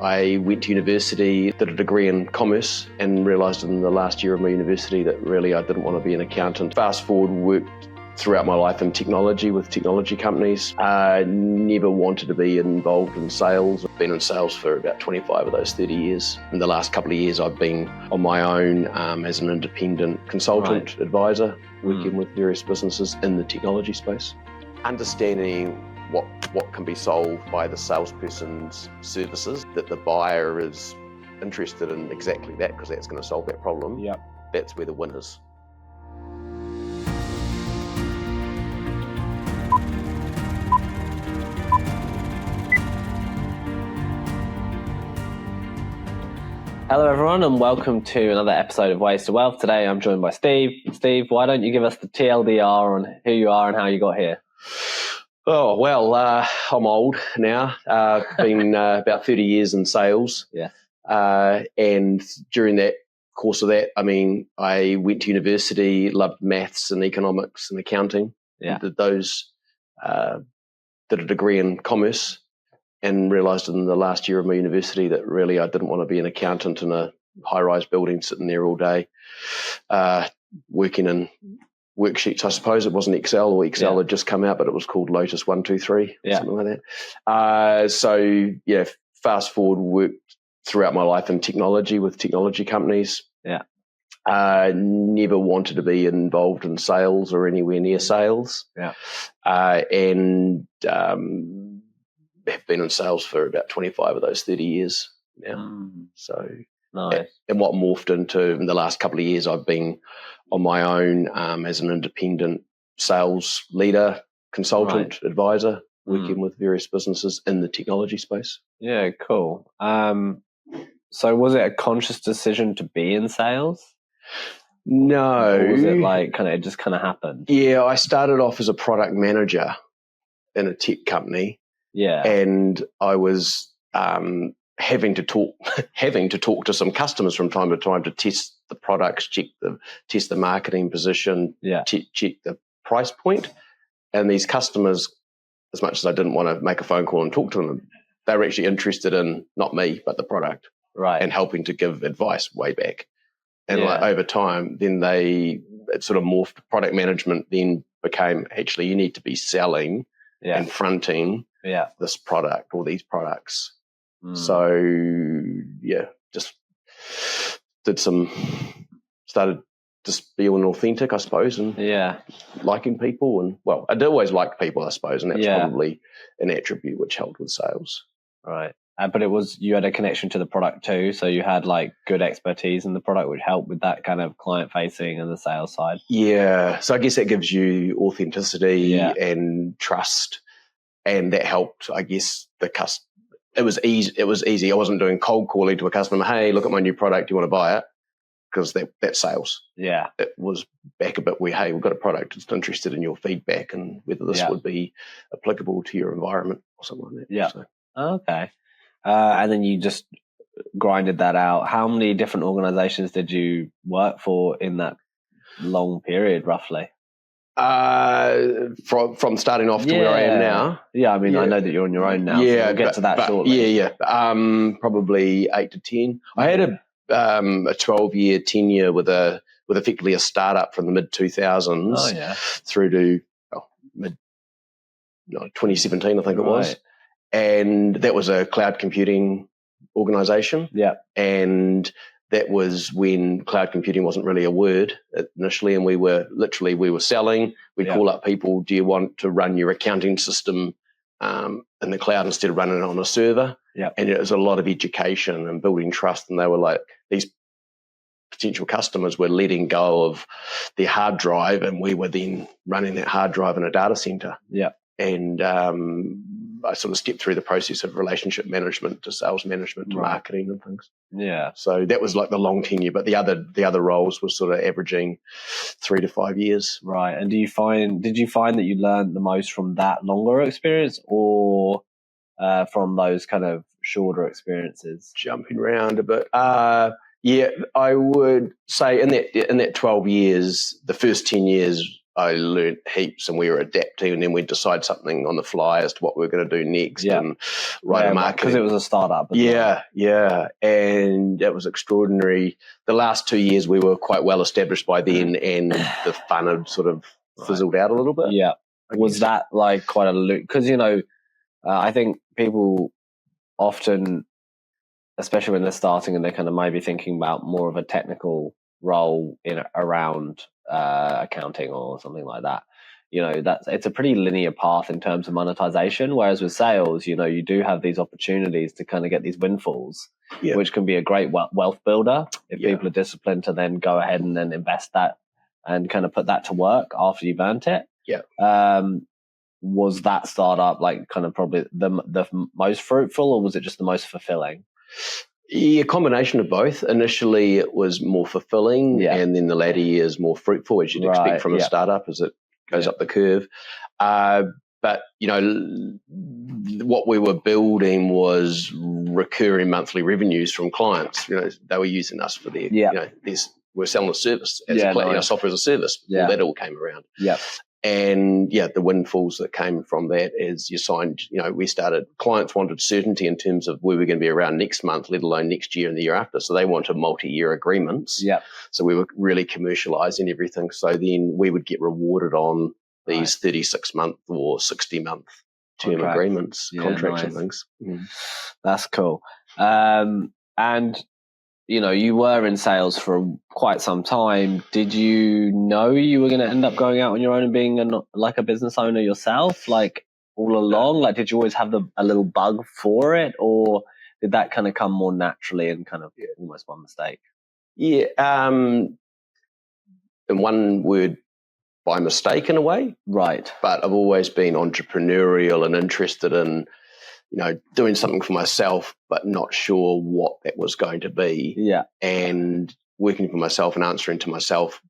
I went to university, did a degree in commerce, and realised in the last year of my university that really I didn't want to be an accountant. Fast forward, worked throughout my life in technology with technology companies. I never wanted to be involved in sales. I've been in sales for about 25 of those 30 years. In the last couple of years, I've been on my own as an independent consultant, advisor, working with various businesses in the technology space. Understanding what can be solved by the salesperson's services, that the buyer is interested in exactly that because that's going to solve that problem. Yep. That's where the win is. Hello everyone and welcome to another episode of Ways to Wealth. Today I'm joined by Steve. Steve, why don't you give us the TLDR on who you are and how you got here? Oh, well, I'm old now. Been about 30 years in sales. Yeah. And during that course of that, I went to university, loved maths and economics and accounting. Yeah. Did those, did a degree in commerce, and realised in the last year of my university that really I didn't want to be an accountant in a high-rise building sitting there all day, working in worksheets. I suppose it wasn't Excel, or Excel had just come out, but it was called Lotus 123, something like that. Fast forward, worked throughout my life in technology with technology companies. Yeah. Never wanted to be involved in sales or anywhere near sales. Yeah. And have been in sales for about 25 of those 30 years now. So, nice. And what morphed into in the last couple of years, I've been on my own as an independent sales leader, consultant, advisor, working with various businesses in the technology space. Yeah, cool. So was it a conscious decision to be in sales? No. Or was it like it just kind of happened? Yeah, I started off as a product manager in a tech company. Yeah. And I was having to talk to some customers from time to time to test the products, test the marketing position, check the price point. And these customers, as much as I didn't want to make a phone call and talk to them, they were actually interested in not me, but the product, and helping to give advice way back. And over time, then it sort of morphed. Product management then became, actually, you need to be selling and fronting this product or these products. So, just started just being authentic, I suppose, and liking people. And, well, I did always like people, I suppose, and that's probably an attribute which helped with sales. Right. But you had a connection to the product too, so you had good expertise in the product, which helped with that kind of client-facing and the sales side. Yeah. So I guess that gives you authenticity and trust. And that helped, I guess, the customer. It was easy. I wasn't doing cold calling to a customer. Hey, look at my new product. Do you want to buy it? Because that's sales. Yeah. It was back a bit where, hey, we've got a product. It's interested in your feedback and whether this would be applicable to your environment or something like that. Yeah. So. Okay. And then you just grinded that out. How many different organizations did you work for in that long period, roughly? From starting off to where I am now. Yeah, I know that you're on your own now. So we'll get to that shortly. Probably 8 to 10. I had a 12-year tenure with effectively a startup from the mid 2000s through to mid 2017, I think it was, and that was a cloud computing organization. Yeah, and that was when cloud computing wasn't really a word initially, and we were selling. We'd call up people, do you want to run your accounting system in the cloud instead of running it on a server? Yeah. And it was a lot of education and building trust, and they were like, these potential customers were letting go of their hard drive, and we were then running that hard drive in a data center. Yeah. And I sort of stepped through the process of relationship management to sales management to marketing and things. Yeah. So that was like the long tenure, but the other roles were sort of averaging 3 to 5 years. Right. And did you find that you learned the most from that longer experience or from those kind of shorter experiences? Jumping around a bit. I would say in that 12 years, the first 10 years I learned heaps, and we were adapting, and then we'd decide something on the fly as to what we were going to do next, and write a marketing. Because it was a startup. Yeah, and that was extraordinary. The last 2 years we were quite well established by then, and the fun had sort of fizzled out a little bit. Yeah. Was that like quite a loop? Because, I think people often, especially when they're starting and they're kind of maybe thinking about more of a technical role around accounting or something like that, it's a pretty linear path in terms of monetization. Whereas with sales, you do have these opportunities to kind of get these windfalls, which can be a great wealth builder if people are disciplined to then go ahead and then invest that and kind of put that to work after you've earned it. Was that startup like kind of probably the most fruitful, or was it just the most fulfilling? Yeah, a combination of both. Initially, it was more fulfilling, and then the latter years more fruitful, as you'd expect from a startup as it goes up the curve. But, what we were building was recurring monthly revenues from clients. They were using us for their, we're selling a service as software as a service. Well, that all came around. And the windfalls that came from that is you signed, clients wanted certainty in terms of where we're going to be around next month, let alone next year and the year after. So they wanted multi-year agreements. So we were really commercializing everything. So then we would get rewarded on these 36-month or 60-month term agreements, contracts and things. That's cool. And you were in sales for quite some time. Did you know you were going to end up going out on your own and being a business owner yourself, like all along? Like, did you always have a little bug for it, or did that kind of come more naturally and kind of almost by mistake? Yeah. In one word, by mistake in a way. Right. But I've always been entrepreneurial and interested in doing something for myself, but not sure what that was going to be. Yeah. And working for myself and answering to myself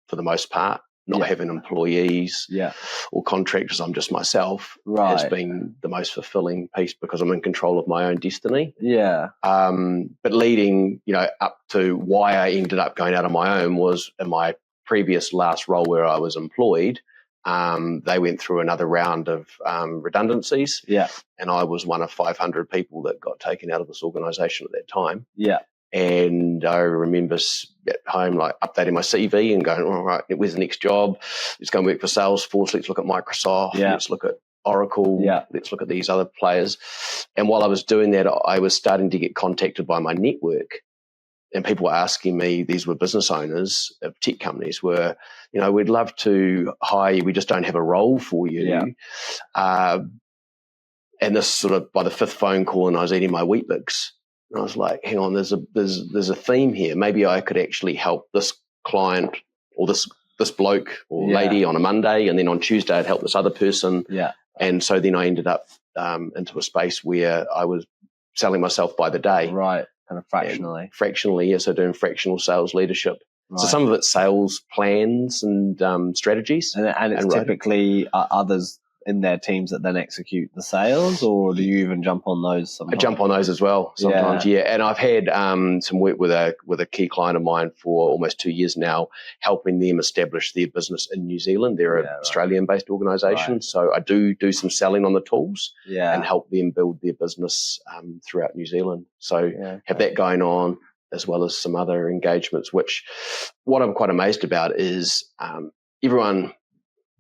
for the most part, not having employees or contractors. I'm just myself has been the most fulfilling piece because I'm in control of my own destiny. Yeah. But leading, up to why I ended up going out on my own was in my previous last role where I was employed. They went through another round of redundancies. Yeah. And I was one of 500 people that got taken out of this organization at that time. Yeah. And I remember at home, updating my CV and going, all right, where's the next job? Let's go and work for Salesforce. Let's look at Microsoft. Yeah. Let's look at Oracle. Yeah. Let's look at these other players. And while I was doing that, I was starting to get contacted by my network. And people were asking me, these were business owners of tech companies, we'd love to hire you. We just don't have a role for you. Yeah. And this sort of by the fifth phone call, and I was eating my Weet-Bix. And I was like, hang on, there's a theme here. Maybe I could actually help this client or this bloke or lady on a Monday, and then on Tuesday I'd help this other person. Yeah. And so then I ended up into a space where I was selling myself by the day. Right. Kind of fractionally. And fractionally, yes. So doing fractional sales leadership. Right. So some of it's sales plans and strategies. And it's typically others in their teams that then execute the sales, or do you even jump on those sometimes? I jump on those as well sometimes, And I've had some work with a key client of mine for almost 2 years now, helping them establish their business in New Zealand. They're an Australian-based organisation, so I do some selling on the tools and help them build their business throughout New Zealand. So have that going on, as well as some other engagements, which what I'm quite amazed about is everyone,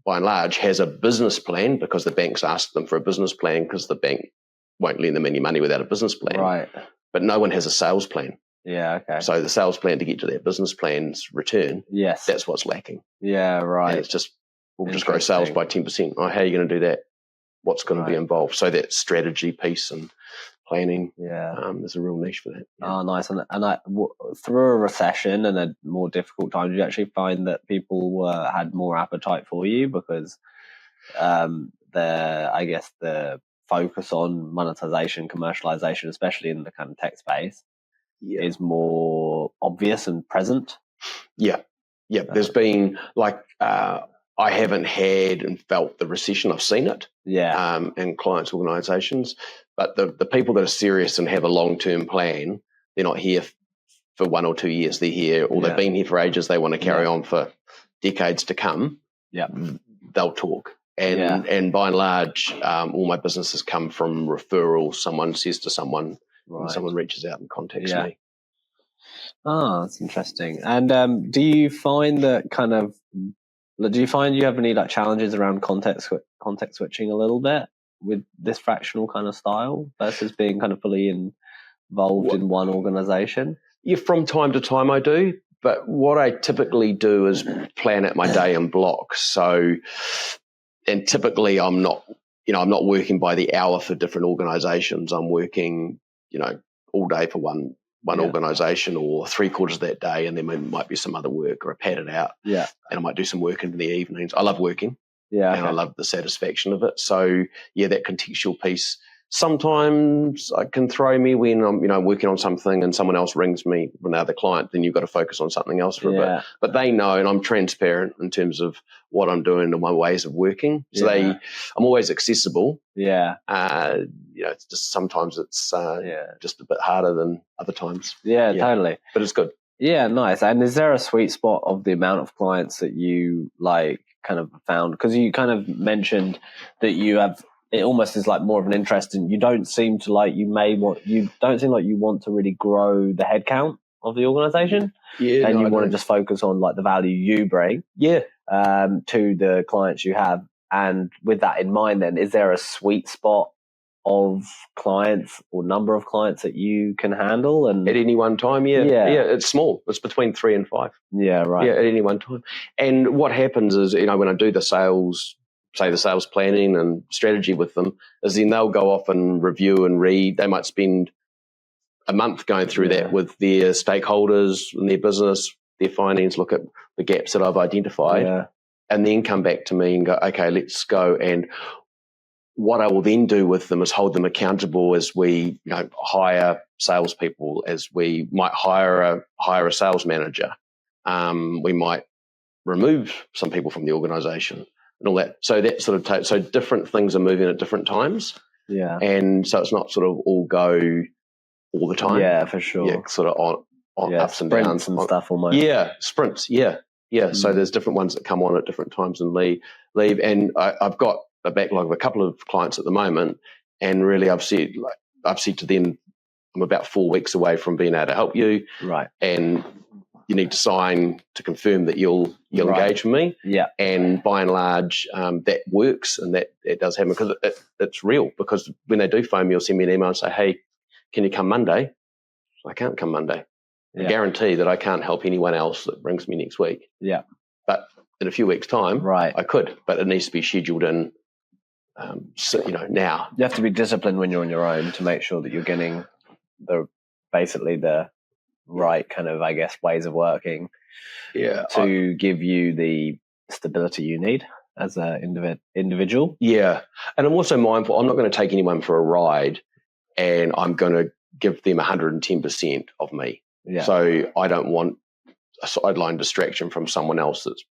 by and large, has a business plan because the banks ask them for a business plan because the bank won't lend them any money without a business plan. Right. But no one has a sales plan. Yeah, okay. So the sales plan to get to their business plan's return, that's what's lacking. Yeah, right. And it's just, we'll just grow sales by 10%. Oh, how are you going to do that? What's going to be involved? So that strategy piece and planning, there's a real niche for that. Yeah. Oh, nice. And through a recession and a more difficult time, did you actually find that people had more appetite for you because the focus on monetization, commercialization, especially in the kind of tech space, is more obvious and present? Yeah. There's been I haven't had and felt the recession. I've seen it in clients' organisations. But the people that are serious and have a long-term plan, they're not here for 1 or 2 years. They're here, or they've been here for ages. They want to carry on for decades to come. they'll talk. And by and large, all my businesses come from referrals. Someone says to someone, and someone reaches out and contacts me. Oh, that's interesting. And do you find that do you find you have any like challenges around context switching a little bit with this fractional kind of style versus being kind of fully involved in one organization? Yeah, from time to time I do. But what I typically do is plan out my day in blocks. So, and typically I'm not working by the hour for different organizations. I'm working, all day for one organization, or 3/4 of that day, and then there might be some other work, or I pad it out. Yeah. And I might do some work in the evenings. I love working. Yeah. And I love the satisfaction of it. So that contextual piece sometimes it can throw me when I'm working on something and someone else rings me from another client. Then you've got to focus on something else for a bit. But they know, and I'm transparent in terms of what I'm doing and my ways of working. So I'm always accessible. Yeah. It's just sometimes it's just a bit harder than other times. Yeah, totally. But it's good. Yeah, nice. And is there a sweet spot of the amount of clients that you like kind of found? Because you kind of mentioned that you have, it almost is like more of an interest, and you don't seem to like, you don't seem like you want to really grow the headcount of the organization. Yeah. And you want to just focus on like the value you bring to the clients you have. And with that in mind, then, is there a sweet spot of clients or number of clients that you can handle? And at any one time, it's small. It's between 3 and 5. Yeah, right. Yeah, at any one time. And what happens is, when I do the sales planning and strategy with them, is then they'll go off and review and read. They might spend a month going through that with their stakeholders in their business, their finance, look at the gaps that I've identified, and then come back to me and go, okay, let's go. And what I will then do with them is hold them accountable as we hire salespeople, as we might hire a sales manager. We might remove some people from the organisation and all that. So that sort of so different things are moving at different times. Yeah. And so it's not sort of all go all the time. Yeah, for sure. Yeah, sort of on ups and downs and stuff almost. Yeah, sprints. Yeah. So there's different ones that come on at different times and leave. And I've got a backlog of a couple of clients at the moment, and really I've said to them, I'm about 4 weeks away from being able to help you. Right. And you need to sign to confirm that you'll engage with me. Yeah. And by and large, that works, and that it does happen because it's real. Because when they do phone me or send me an email and say, hey, can you come Monday? I can't come Monday. I guarantee that I can't help anyone else that brings me next week. Yeah. But in a few weeks' time, I could. But it needs to be scheduled in, now. You have to be disciplined when you're on your own to make sure that you're getting the right kind of, I guess, ways of working to give you the stability you need as an individual. Yeah. And I'm also mindful, I'm not going to take anyone for a ride and I'm going to give them 110% of me. Yeah. So I don't want a sideline distraction from someone else that's,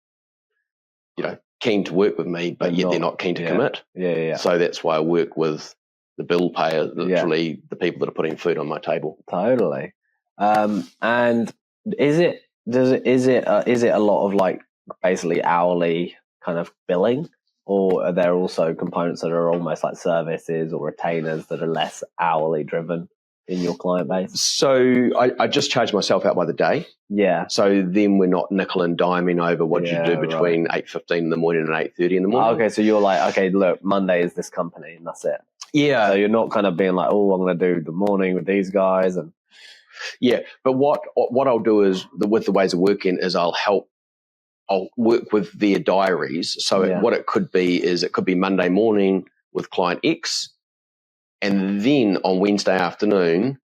keen to work with me, but yet they're not keen to commit. Yeah. So that's why I work with the bill payer, literally the people that are putting food on my table. Totally. And is it a lot of like basically hourly kind of billing, or are there also components that are almost like services or retainers that are less hourly driven in your client base? So I just charge myself out by the day. Yeah. So then we're not nickel and diming over what you do between 8:15 in the morning and 8:30 in the morning. Okay, so you're like, okay, look, Monday is this company and that's it. Yeah. So you're not kind of being like, oh, I'm going to do the morning with these guys and. Yeah, but what I'll do is with the ways of working is I'll work with their diaries. So what it could be is it could be Monday morning with client X, and then on Wednesday afternoon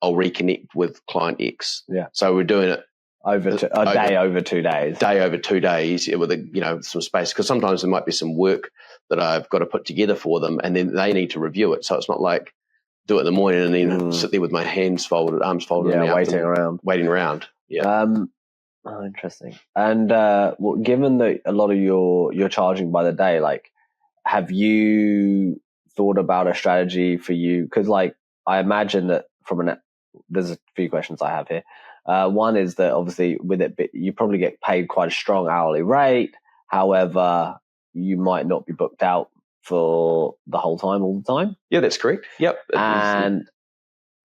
I'll reconnect with client X. Yeah. So we're doing it over 2 days. Day over 2 days with some space, because sometimes there might be some work that I've got to put together for them, and then they need to review it. So it's not like do it in the morning and then sit there with my arms folded, waiting around. Yeah. Oh, interesting. And given that a lot of you're charging by the day, like, have you thought about a strategy for you? Because, like, I imagine that there's a few questions I have here. One is that obviously with it, you probably get paid quite a strong hourly rate. However, you might not be booked out for the whole time, all the time. Yeah, that's correct. Yep. And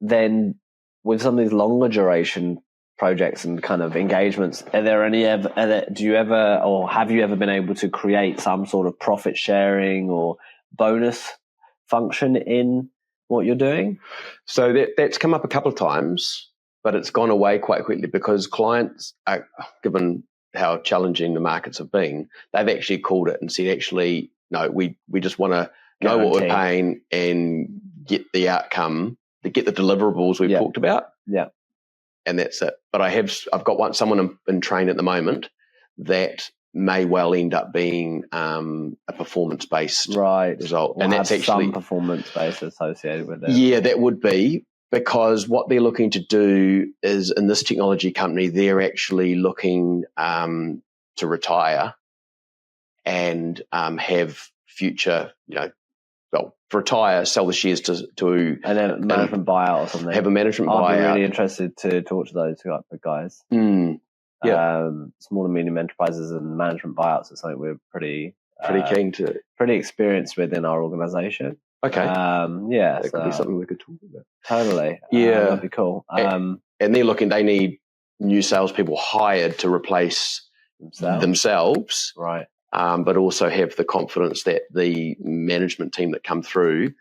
then with some of these longer duration projects and kind of engagements, do you ever, or have you ever been able to create some sort of profit sharing or bonus function in what you're doing? So that's come up a couple of times, but it's gone away quite quickly because clients, given how challenging the markets have been, they've actually called it and said, actually, no, we just want to know what we're paying and get the outcome, to get the deliverables we've talked about. Yeah. And that's it. But I've got someone in train at the moment that may well end up being a performance-based result. And that's actually some performance-based associated with it. Yeah, that would be, because what they're looking to do is, in this technology company, they're actually looking to retire and have future, retire, sell the shares to and then management buyout or something. Have a management buyout. I'd be really interested to talk to those guys. Yeah. Small and medium enterprises and management buyouts is something we're pretty experienced with in our organisation. Okay. That could be something we could talk about. Totally. Yeah, that'd be cool. And they need new salespeople hired to replace themselves. Right. But also have the confidence that the management team that come through.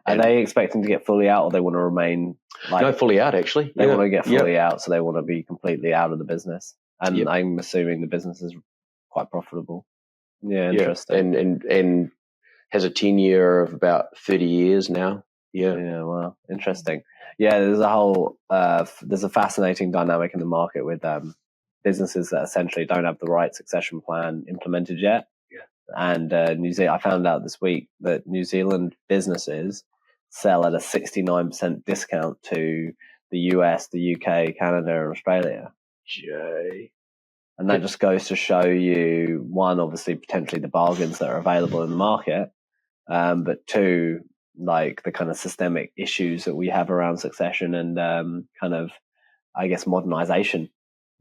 Are they expecting to get fully out, or they want to remain no, fully out actually? They want to get fully out, so they want to be completely out of the business. And I'm assuming the business is quite profitable. Yeah, interesting. And has a tenure of about 30 years now. Yeah, wow, interesting. Yeah, there's a fascinating dynamic in the market with businesses that essentially don't have the right succession plan implemented yet. Yeah. And I found out this week that New Zealand businesses sell at a 69% discount to the US, the UK, Canada, and Australia. And that just goes to show you, one, obviously, potentially the bargains that are available in the market, but two, like the kind of systemic issues that we have around succession and kind of, I guess, modernization,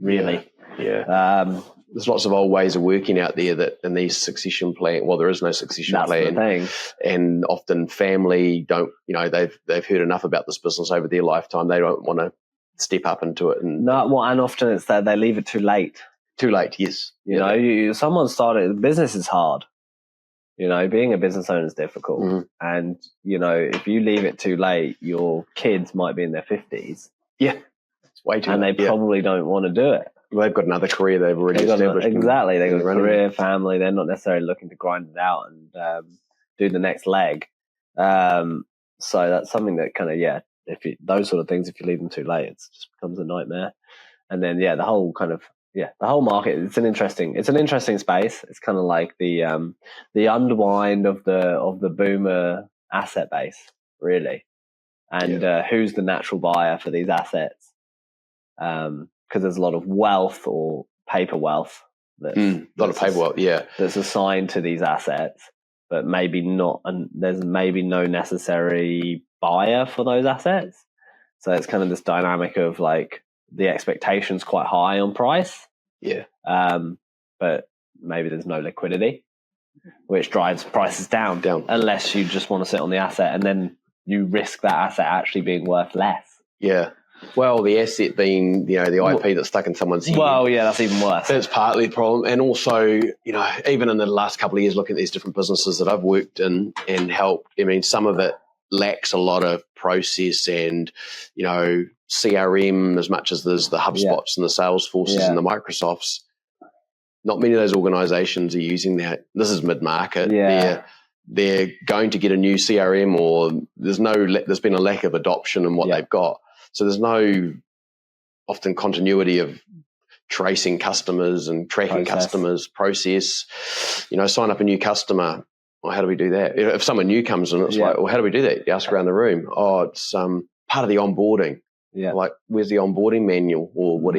really. Yeah. There's lots of old ways of working out there that in these succession plan, there is no succession plan. The thing. And often family don't, they've heard enough about this business over their lifetime. They don't want to step up into it. And often it's that they leave it too late. Too late, yes. Someone started, business is hard. Being a business owner is difficult. Mm-hmm. And, if you leave it too late, your kids might be in their 50s. Yeah. It's way too late. And they probably don't want to do it. Well, they've got another career they've already established. Exactly. They've got a career, family. They're not necessarily looking to grind it out and do the next leg. So that's something that kind of, those sort of things, if you leave them too late, it just becomes a nightmare. And then, the whole market, it's an interesting space. It's kind of like the unwind of the boomer asset base, really. And who's the natural buyer for these assets? Because there's a lot of wealth or paper wealth. That's assigned to these assets, but maybe not, and there's maybe no necessary buyer for those assets. So it's kind of this dynamic of like the expectation's quite high on price. Yeah. But maybe there's no liquidity, which drives prices down unless you just want to sit on the asset and then you risk that asset actually being worth less. Yeah. Well, the asset being, the IP that's stuck in someone's head. Well, yeah, that's even worse. That's partly the problem. And also, even in the last couple of years, looking at these different businesses that I've worked in and helped, some of it lacks a lot of process and, CRM as much as there's the HubSpots and the Salesforces and the Microsofts. Not many of those organizations are using that. This is mid-market. Yeah. They're going to get a new CRM or there's been a lack of adoption in what they've got. So there's no often continuity of tracing customers and tracking customers, process. Sign up a new customer. Well, how do we do that? If someone new comes in, it's like, well, how do we do that? You ask around the room. Oh, it's part of the onboarding. Yeah. Like, where's the onboarding manual or what?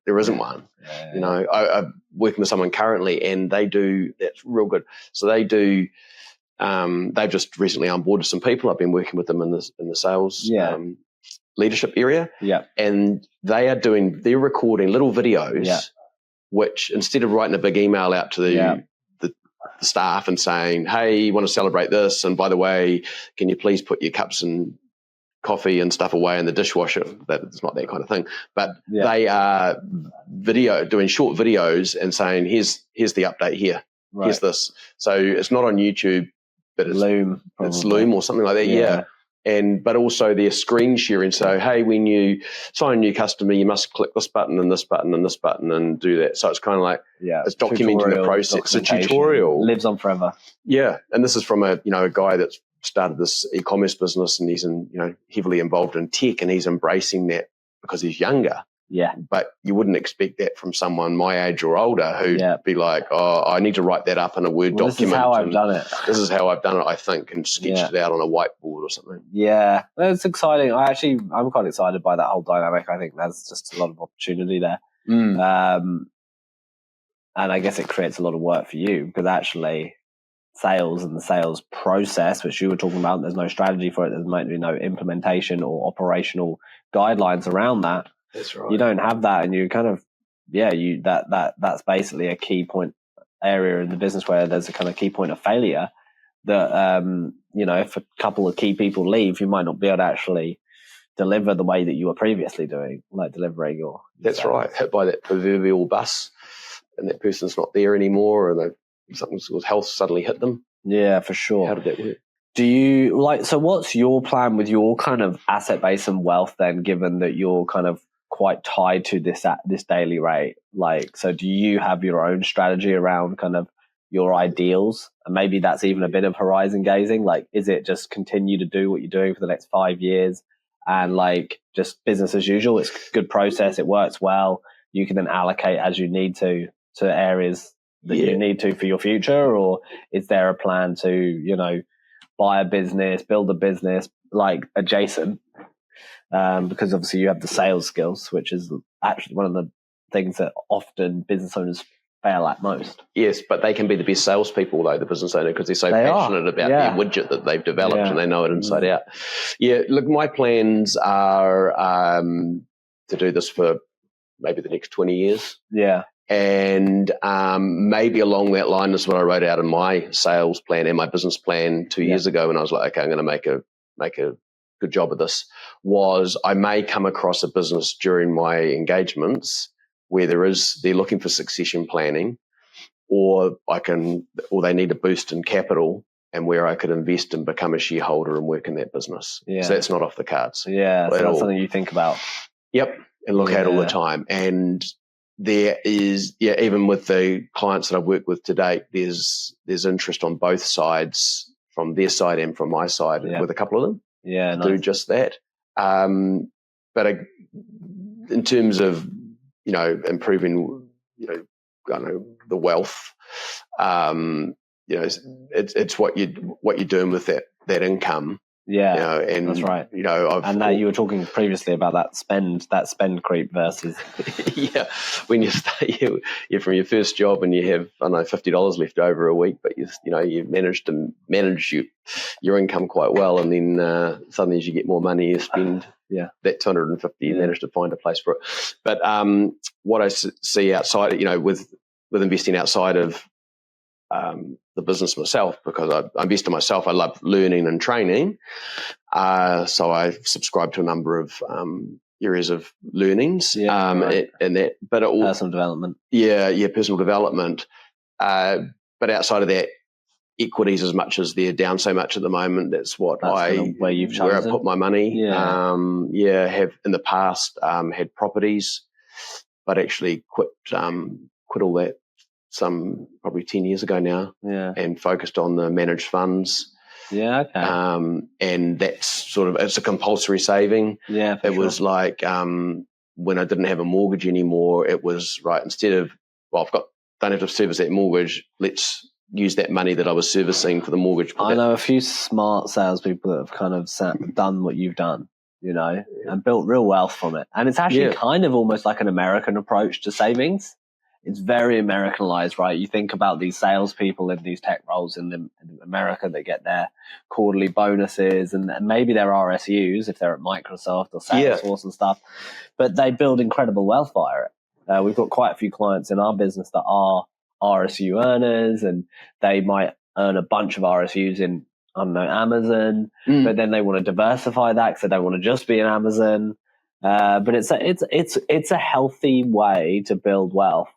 There isn't one. Yeah. I'm working with someone currently, and they do. That's real good. So they do. They've just recently onboarded some people. I've been working with them in the sales leadership area. Yeah. And they're recording little videos which instead of writing a big email out to the staff and saying, hey, you want to celebrate this, and by the way, can you please put your cups and coffee and stuff away in the dishwasher? It's not that kind of thing. But they are doing short videos and saying, here's the update here. Right. Here's this. So it's not on YouTube, but it's Loom. It's Loom or something like that. Yeah. But also they're screen sharing. So, hey, when you sign a new customer, you must click this button and this button and this button and do that. So it's kind of like it's documenting the process. It's a tutorial. Lives on forever. Yeah, and this is from a guy that's started this e-commerce business, and he's heavily involved in tech, and he's embracing that because he's younger. Yeah. But you wouldn't expect that from someone my age or older who'd be like, oh, I need to write that up in a Word document. This is how I've done it. This is how I've done it, I think, and sketched it out on a whiteboard or something. Yeah. It's exciting. I'm quite excited by that whole dynamic. I think there's just a lot of opportunity there. And I guess it creates a lot of work for you, because actually sales and the sales process, which you were talking about, there's no strategy for it. There's might be no implementation or operational guidelines around that. That's right. You don't have that, and you kind of, that's basically a key point area in the business where there's a kind of key point of failure that, if a couple of key people leave, you might not be able to actually deliver the way that you were previously doing, like delivering your That's sales. Right. Hit by that proverbial bus, and that person's not there anymore, and something's called health suddenly hit them. Yeah, for sure. How did that work? Do you so what's your plan with your kind of asset base and wealth then, given that you're kind of quite tied to this daily rate? So do you have your own strategy around kind of your ideals? And maybe that's even a bit of horizon gazing. Is it just continue to do what you're doing for the next 5 years and just business as usual? It's a good process. It works well. You can then allocate as you need to areas that you need to for your future? Or is there a plan to, buy a business, build a business adjacent? Because obviously you have the sales skills, which is actually one of the things that often business owners fail at most. Yes, but they can be the best salespeople, though, the business owner, because they're so passionate about their widget that they've developed and they know it inside out. Yeah, look, my plans are to do this for maybe the next 20 years. Yeah. And maybe along that line is what I wrote out in my sales plan and my business plan 2 years ago, when I was like, okay, I'm going to make a good job of this, was I may come across a business during my engagements where they're looking for succession planning, or they need a boost in capital, and where I could invest and become a shareholder and work in that business. Yeah. So that's not off the cards. Yeah, so that's something you think about. Yep, and look at all the time. And there is, even with the clients that I've worked with to date, there's interest on both sides, from their side and from my side, with a couple of them. Yeah, to do just that. But in terms of improving, the wealth, it's what you're doing with that income. Yeah, and that's right. You were talking previously about that spend creep versus. When you start, you're from your first job and you have $50 left over a week, but you managed to manage your income quite well, and then suddenly as you get more money, you spend that $250. You manage to find a place for it. But what I see outside, with investing outside of the business myself, because I invest in myself. I love learning and training. So I subscribe to a number of areas of learnings and that. But personal development. Yeah, personal development. But outside of that, equities, as much as they're down so much at the moment, that's where I put my money. Have in the past had properties, but actually quit all that probably 10 years ago now, and focused on the managed funds. Yeah, okay. And that's it's a compulsory saving. Yeah, it was like when I didn't have a mortgage anymore, it was right, instead of, don't have to service that mortgage, let's use that money that I was servicing for the mortgage. I know a few smart salespeople that have kind of done what you've done, and built real wealth from it. And it's actually kind of almost like an American approach to savings. It's very Americanized, right? You think about these salespeople in these tech roles in America that get their quarterly bonuses, and maybe their RSUs if they're at Microsoft or Salesforce and stuff, but they build incredible wealth via it. We've got quite a few clients in our business that are RSU earners, and they might earn a bunch of RSUs in, I don't know, Amazon, but then they want to diversify that because they don't want to just be in Amazon. But it's a healthy way to build wealth.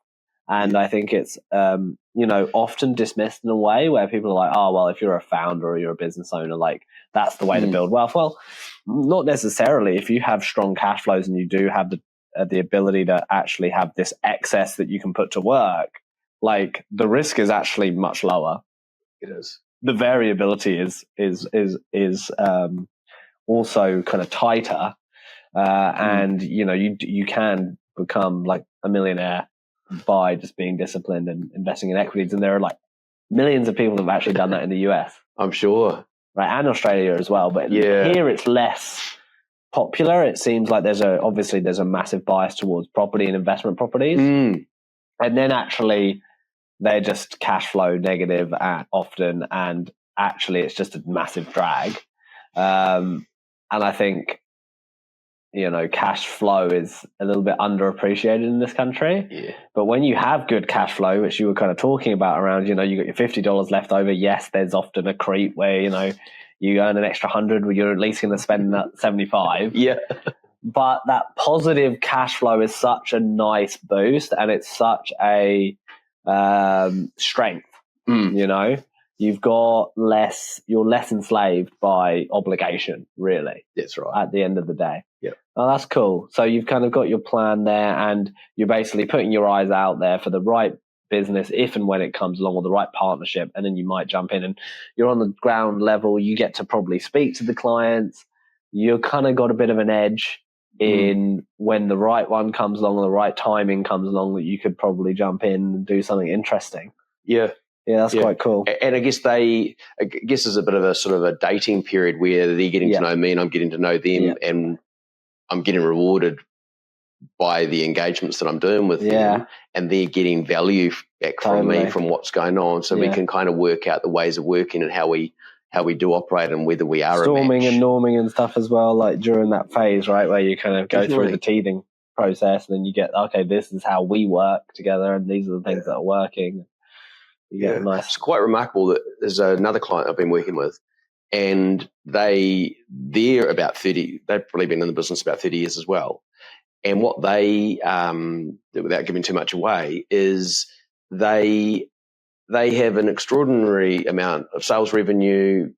And I think it's, often dismissed in a way where people are like, oh, well, if you're a founder or you're a business owner, like that's the way to build wealth. Well, not necessarily. If you have strong cash flows and you do have the ability to actually have this excess that you can put to work, like the risk is actually much lower. It is. The variability is also kind of tighter. And, you can become like a millionaire by just being disciplined and investing in equities. And there are like millions of people that have actually done that in the US. I'm sure. Right. And Australia as well. But here it's less popular. It seems like there's a massive bias towards property and investment properties. And then actually they're just cash flow negative often. And actually it's just a massive drag. And I think, cash flow is a little bit underappreciated in this country. Yeah. But when you have good cash flow, which you were kind of talking about around, you got your $50 left over. Yes, there's often a creep where, you earn an extra 100 where you're at least going to spend that 75. Yeah. But that positive cash flow is such a nice boost, and it's such a strength, you're less enslaved by obligation, really. That's right. At the end of the day. Yeah. Oh, that's cool. So you've kind of got your plan there, and you're basically putting your eyes out there for the right business if and when it comes along, or the right partnership, and then you might jump in and you're on the ground level. You get to probably speak to the clients. You've kind of got a bit of an edge in when the right one comes along, or the right timing comes along, that you could probably jump in and do something interesting. Yeah. Yeah, that's quite cool. And I guess there's a bit of a sort of a dating period where they're getting to know me and I'm getting to know them, and I'm getting rewarded by the engagements that I'm doing with them, and they're getting value back from me from what's going on. So we can kind of work out the ways of working and how we do operate, and whether we are storming and norming and stuff as well, like during that phase, right, where you kind of go through the teething process, and then you get, okay, this is how we work together, and these are the things that are working. It's quite remarkable that there's another client I've been working with, and they're about 30. They've probably been in the business about 30 years as well. And what they, without giving too much away, is they have an extraordinary amount of sales revenue,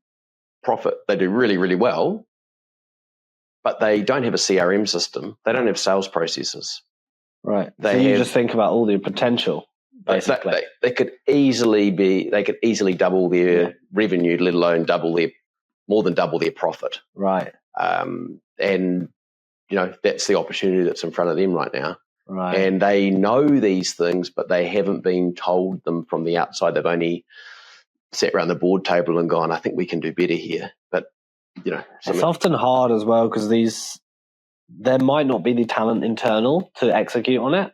profit. They do really, really well, but they don't have a CRM system. They don't have sales processes. Right. So you just think about all the potential. Basically, they could easily double their revenue, let alone more than double their profit. Right. And that's the opportunity that's in front of them right now. Right. And they know these things, but they haven't been told them from the outside. They've only sat around the board table and gone, I think we can do better here. But it's often hard as well, because there might not be the talent internal to execute on it,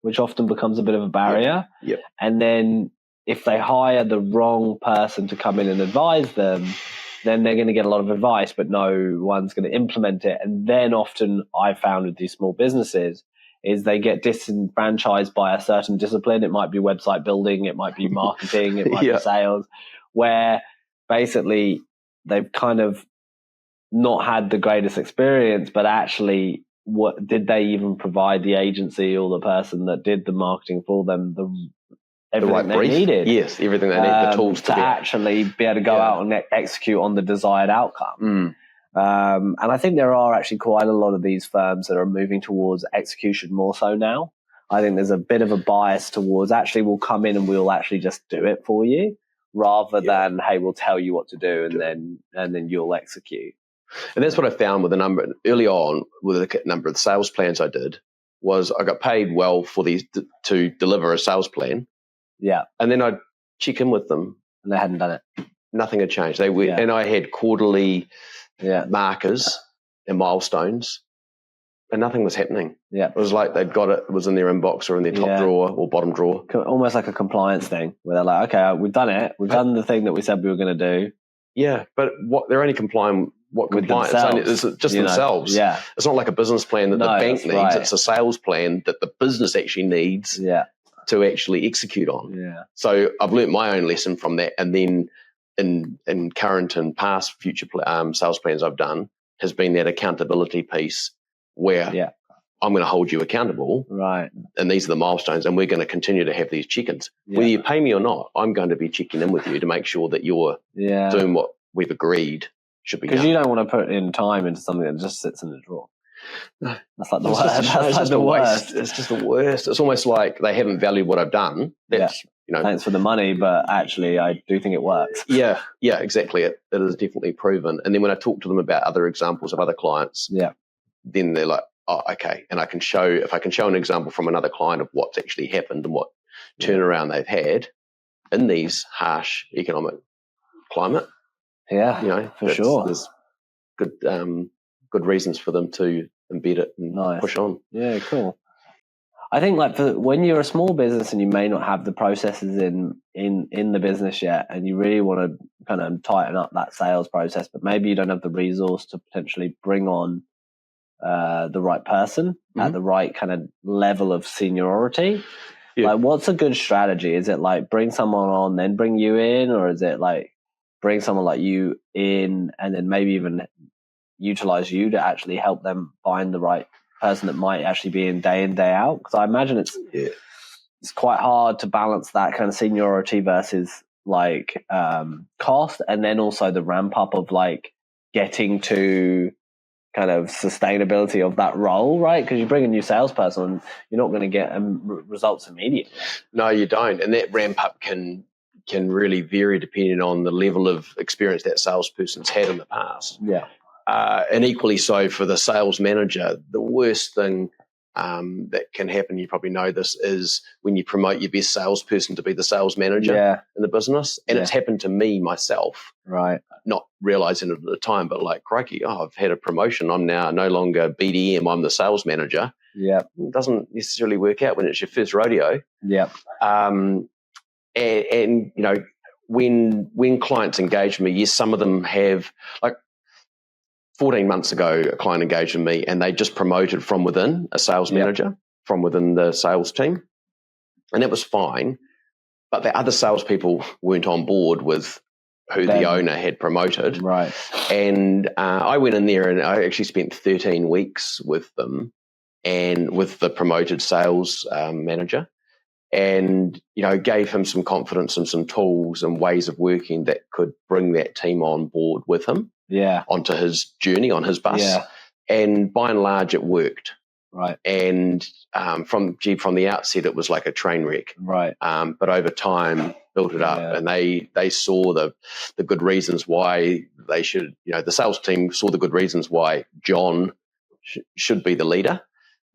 which often becomes a bit of a barrier. Yep. And then if they hire the wrong person to come in and advise them, then they're going to get a lot of advice, but no one's going to implement it. And then often I've found with these small businesses is they get disenfranchised by a certain discipline. It might be website building, it might be marketing, it might be sales, where basically they've kind of not had the greatest experience, but actually, what did they even provide the agency or the person that did the marketing for them everything they needed? Yes, everything they need, the tools to actually be able to go out and execute on the desired outcome. And I think there are actually quite a lot of these firms that are moving towards execution more so now. I think there's a bit of a bias towards actually we'll come in and we'll actually just do it for you, rather than, hey, we'll tell you what to do and then you'll execute. And that's what I found with early on with a number of the sales plans I did, was I got paid well for these to deliver a sales plan. Yeah. And then I'd check in with them. And they hadn't done it. Nothing had changed. And I had quarterly markers and milestones, and nothing was happening. Yeah. It was like they'd got it was in their inbox or in their top drawer or bottom drawer. Almost like a compliance thing, where they're like, okay, we've done it. We've done the thing that we said we were going to do. Yeah, but they're only complying what compliance? It's just themselves. Yeah. It's not like a business plan that the bank needs. Right. It's a sales plan that the business actually needs to actually execute on. Yeah. So I've learnt my own lesson from that. And then in current and past future sales plans I've done has been that accountability piece where I'm going to hold you accountable. Right. And these are the milestones, and we're going to continue to have these check-ins. Yeah. Whether you pay me or not, I'm going to be checking in with you to make sure that you're doing what we've agreed should be done. Because you don't want to put in time into something that just sits in the drawer. No. That's like the worst. That's like the worst. It's just the worst. It's almost like they haven't valued what I've done. That's, thanks for the money, but actually I do think it works. Yeah, exactly. It is definitely proven. And then when I talk to them about other examples of other clients, then they're like, oh, okay. And if I can show an example from another client of what's actually happened and what turnaround they've had in these harsh economic climate. Yeah, for sure. There's good reasons for them to embed it and push on. Yeah, cool. I think when you're a small business and you may not have the processes in the business yet, and you really want to kind of tighten up that sales process, but maybe you don't have the resource to potentially bring on the right person at the right kind of level of seniority. Yeah. Like, what's a good strategy? Is it like bring someone on, then bring you in, or is it like bring someone like you in and then maybe even utilize you to actually help them find the right person that might actually be in, day out? Because I imagine it's quite hard to balance that kind of seniority versus like cost, and then also the ramp up of like getting to kind of sustainability of that role, right? Because you bring a new salesperson, you're not going to get results immediately. No, you don't, and that ramp up can really vary depending on the level of experience that salesperson's had in the past. Yeah. And equally so for the sales manager, the worst thing that can happen, you probably know this, is when you promote your best salesperson to be the sales manager in the business. And it's happened to me myself. Right. Not realizing it at the time, but like, crikey, I've had a promotion. I'm now no longer BDM, I'm the sales manager. Yeah. It doesn't necessarily work out when it's your first rodeo. Yeah. And you know, when clients engage me, yes, some of them have, like 14 months ago, a client engaged with me and they just promoted from within, a sales manager from within the sales team. And it was fine. But the other salespeople weren't on board with who the owner had promoted. Right. And I went in there and I actually spent 13 weeks with them and with the promoted sales manager, and, you know, gave him some confidence and some tools and ways of working that could bring that team on board with him. Yeah. Onto his journey, on his bus. Yeah. And by and large, it worked. Right. And from the outset, it was like a train wreck. Right. But over time, built it up, and they saw the good reasons why they should, you know, the sales team saw the good reasons why John should be the leader,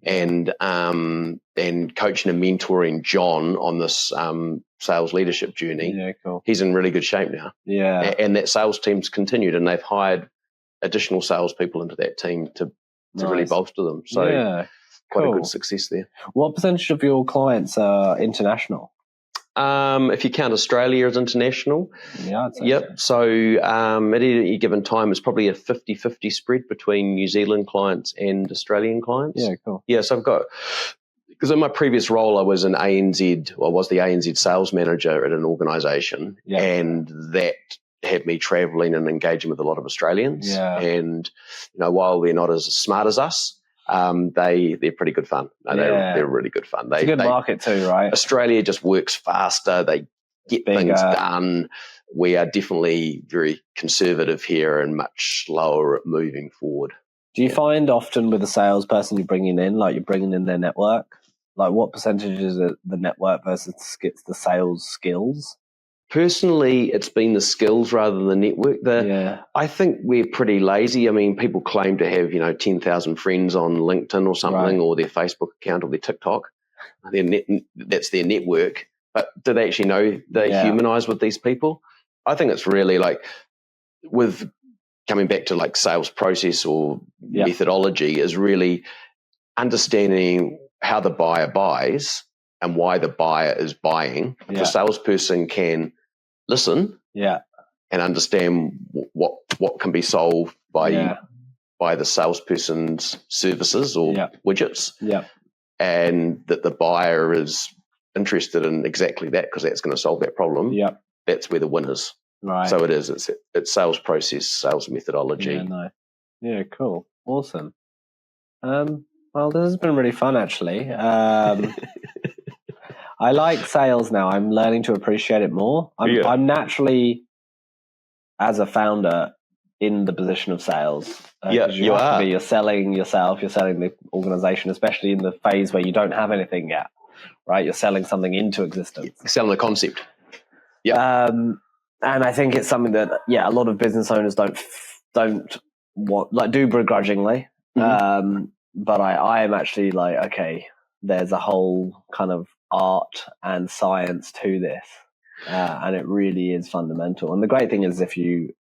and coaching and mentoring John on this sales leadership journey. Yeah, cool. He's in really good shape now. Yeah. And that sales team's continued, and they've hired additional salespeople into that team to really bolster them. So quite a good success there. What percentage of your clients are international? If you count Australia as international. Yeah, I'd say so at any given time, it's probably a 50-50 spread between New Zealand clients and Australian clients. Yeah, cool. Yeah, so I've got, because in my previous role, I was the ANZ sales manager at an organisation, and that had me travelling and engaging with a lot of Australians. Yeah. And, you know, while they're not as smart as us, they're pretty good fun. No, they're really good fun. It's a good market too, right? Australia just works faster. They get things done. We are definitely very conservative here and much slower at moving forward. Do you find often with a salesperson you're bringing in, like you're bringing in their network? Like what percentage is it the network versus the sales skills? Personally, it's been the skills rather than the network. I think we're pretty lazy. I mean, people claim to have, 10,000 friends on LinkedIn or something, or their Facebook account or their TikTok. That's their network. But do they actually know they humanize with these people? I think it's really like, with coming back to like sales process or methodology, is really understanding how the buyer buys and why the buyer is buying. If a salesperson can listen and understand what can be solved by the salesperson's services or widgets, and that the buyer is interested in exactly that because that's going to solve that problem. That's where the win is. Right. So it is. It's sales process, sales methodology. Yeah, cool, awesome. Well, this has been really fun, actually. I like sales now. I'm learning to appreciate it more. I'm naturally, as a founder, in the position of sales. You have to be. You're selling yourself. You're selling the organization, especially in the phase where you don't have anything yet. Right? You're selling something into existence. You're selling a concept. And I think it's something that a lot of business owners don't want, do begrudgingly. But I am actually like, okay, there's a whole kind of art and science to this, and it really is fundamental. And the great thing is, if you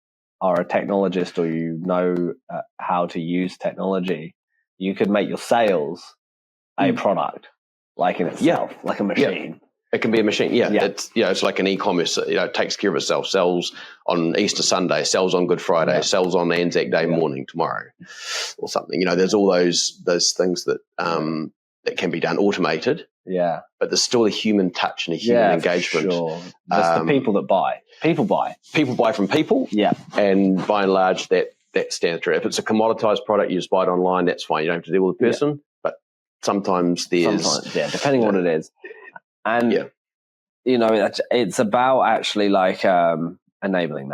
are a technologist or you know how to use technology, you could make your sales a product, like in itself, like a machine. It can be a machine. It's like an e-commerce. It takes care of itself. Sells on Easter Sunday, sells on Good Friday, sells on Anzac Day morning tomorrow, or something. There's all those things that that can be done automated. Yeah, but there's still a human touch and a human engagement. Sure. There's the people that buy. People buy from people. Yeah, and by and large, that stands true. If it's a commoditized product, you just buy it online. That's fine. You don't have to deal with the person. Yeah. But sometimes depending on what it is. And, it's about actually like enabling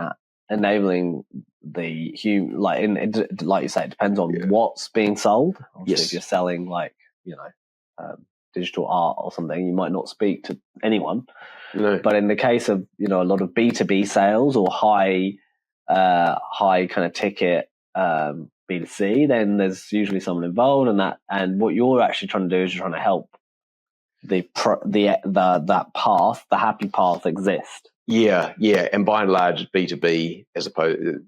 the human, like you say, it depends on what's being sold. Obviously, if you're selling digital art or something, you might not speak to anyone. No. But in the case of, a lot of B2B sales or high kind of ticket B2C, then there's usually someone involved and what you're actually trying to do is you're trying to help that path, the happy path, exist. And by and large, B2B, as opposed,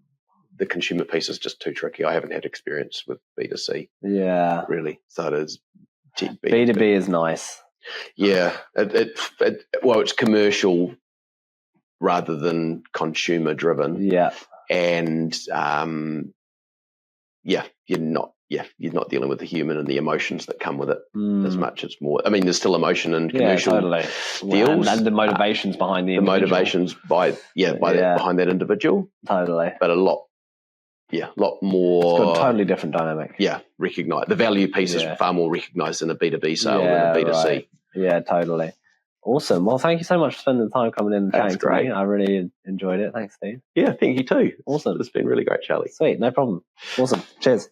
the consumer piece is just too tricky. I haven't had experience with B2C. Yeah, really. So it is. B2B is nice. Yeah, it's commercial rather than consumer driven. Yeah, and you're not dealing with the human and the emotions that come with it as much. It's more. I mean, there's still emotion in commercial deals, and the motivations behind the individual. Motivations behind that individual. Totally, but a lot more. It's got a totally different dynamic. Yeah, recognize the value piece is far more recognised in a B2B sale than a B2C. Right. Yeah, totally. Awesome. Well, thank you so much for spending the time coming in and chatting to me. I really enjoyed it. Thanks, Steve. Yeah, thank you too. Awesome. It's been really great, Charlie. Sweet, no problem. Awesome. Cheers.